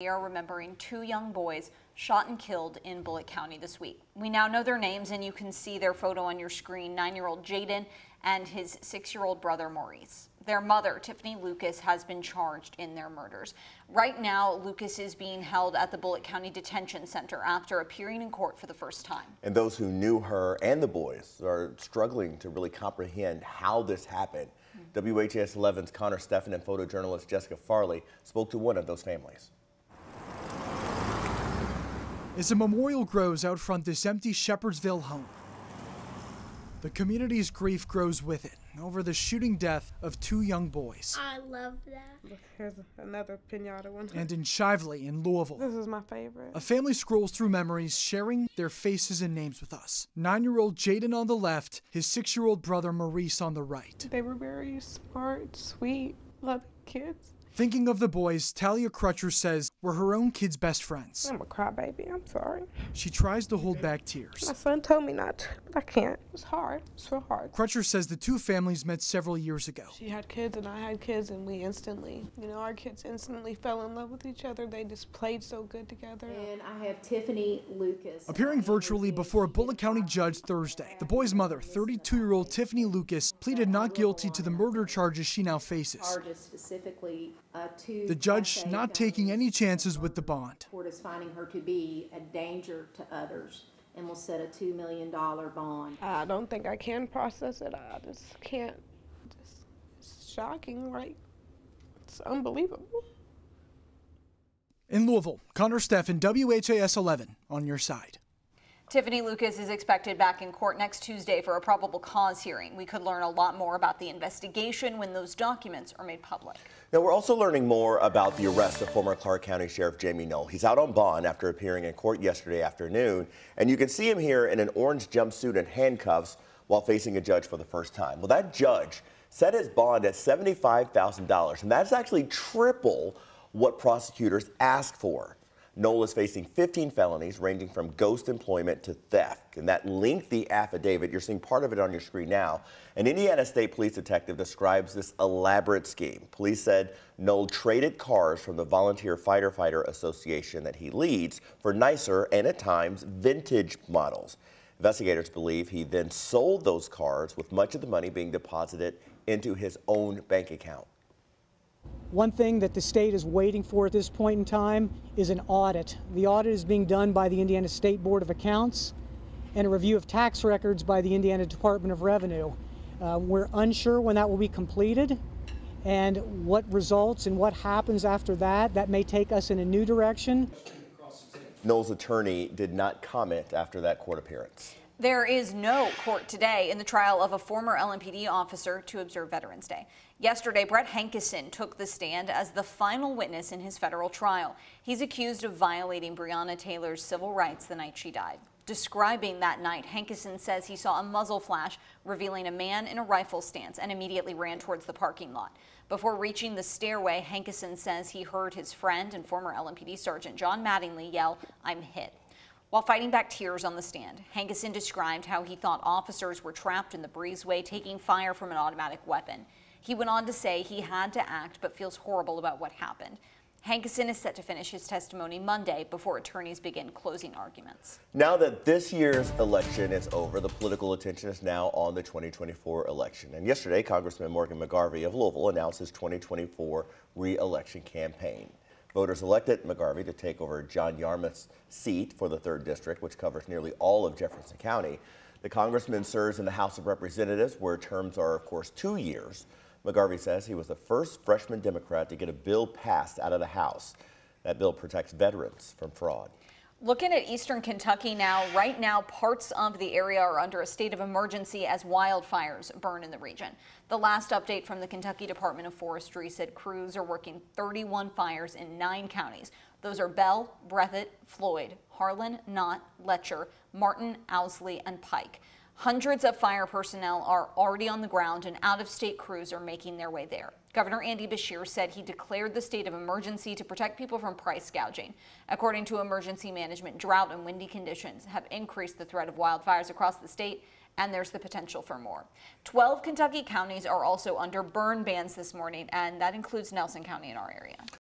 We are remembering two young boys shot and killed in Bullitt County this week. We now know their names, and you can see their photo on your screen, 9-year-old Jaden and his 6-year-old brother Maurice. Their mother, Tiffany Lucas, has been charged in their murders. Right now, Lucas is being held at the Bullitt County Detention Center after appearing in court for the first time. And those who knew her and the boys are struggling to really comprehend how this happened. WHAS11's Connor Steffen and photojournalist Jessica Farley spoke to one of those families. As a memorial grows out front this empty Shepherdsville home, the community's grief grows with it over the shooting death of two young boys. I love that. Look, here's another pinata one. And in Shively in Louisville, this is my favorite. A family scrolls through memories, sharing their faces and names with us. 9-year-old Jaden on the left, his 6-year-old brother Maurice on the right. They were very smart, sweet, loving kids. Thinking of the boys, Talia Crutcher says were her own kids' best friends. I'm a crybaby, I'm sorry. She tries to hold back tears. My son told me not to, but I can't. It's hard, it's real hard. Crutcher says the two families met several years ago. She had kids and I had kids, and we instantly, our kids instantly fell in love with each other. They just played so good together. And I have Tiffany Lucas. Appearing virtually before a Bullitt County judge Thursday, the boy's mother, 32-year-old Tiffany Lucas, pleaded not guilty to the murder charges she now faces. Charges specifically the judge not taking any chances with the bond. The court is finding her to be a danger to others and will set a $2 million bond. I don't think I can process it. I just can't. It's shocking, right? It's unbelievable. In Louisville, Connor Steffen, WHAS11 on your side. Tiffany Lucas is expected back in court next Tuesday for a probable cause hearing. We could learn a lot more about the investigation when those documents are made public. Now, we're also learning more about the arrest of former Clark County Sheriff Jamie Knoll. He's out on bond after appearing in court yesterday afternoon, and you can see him here in an orange jumpsuit and handcuffs while facing a judge for the first time. Well, that judge set his bond at $75,000, and that's actually triple what prosecutors asked for. Knoll is facing 15 felonies ranging from ghost employment to theft. And that lengthy affidavit, you're seeing part of it on your screen now, an Indiana State Police detective describes this elaborate scheme. Police said Knoll traded cars from the Volunteer Fighter Association that he leads for nicer and at times vintage models. Investigators believe he then sold those cars with much of the money being deposited into his own bank account. One thing that the state is waiting for at this point in time is an audit. The audit is being done by the Indiana State Board of Accounts and a review of tax records by the Indiana Department of Revenue. We're unsure when that will be completed and what results and what happens after that. That may take us in a new direction. Knoll's attorney did not comment after that court appearance. There is no court today in the trial of a former LMPD officer to observe Veterans Day. Yesterday, Brett Hankison took the stand as the final witness in his federal trial. He's accused of violating Breonna Taylor's civil rights the night she died. Describing that night, Hankison says he saw a muzzle flash revealing a man in a rifle stance and immediately ran towards the parking lot. Before reaching the stairway, Hankison says he heard his friend and former LMPD Sergeant John Mattingly yell, "I'm hit." While fighting back tears on the stand, Hankison described how he thought officers were trapped in the breezeway taking fire from an automatic weapon. He went on to say he had to act but feels horrible about what happened. Hankison is set to finish his testimony Monday before attorneys begin closing arguments. Now that this year's election is over, the political attention is now on the 2024 election. And yesterday, Congressman Morgan McGarvey of Louisville announced his 2024 re-election campaign. Voters elected McGarvey to take over John Yarmouth's seat for the 3rd District, which covers nearly all of Jefferson County. The congressman serves in the House of Representatives, where terms are, of course, 2 years. McGarvey says he was the first freshman Democrat to get a bill passed out of the House. That bill protects veterans from fraud. Looking at eastern Kentucky now, right now parts of the area are under a state of emergency as wildfires burn in the region. The last update from the Kentucky Department of Forestry said crews are working 31 fires in 9 counties. Those are Bell, Breathitt, Floyd, Harlan, Knott, Letcher, Martin, Owsley, and Pike. Hundreds of fire personnel are already on the ground and out-of-state crews are making their way there. Governor Andy Beshear said he declared the state of emergency to protect people from price gouging. According to emergency management, drought and windy conditions have increased the threat of wildfires across the state, and there's the potential for more. 12 Kentucky counties are also under burn bans this morning, and that includes Nelson County in our area.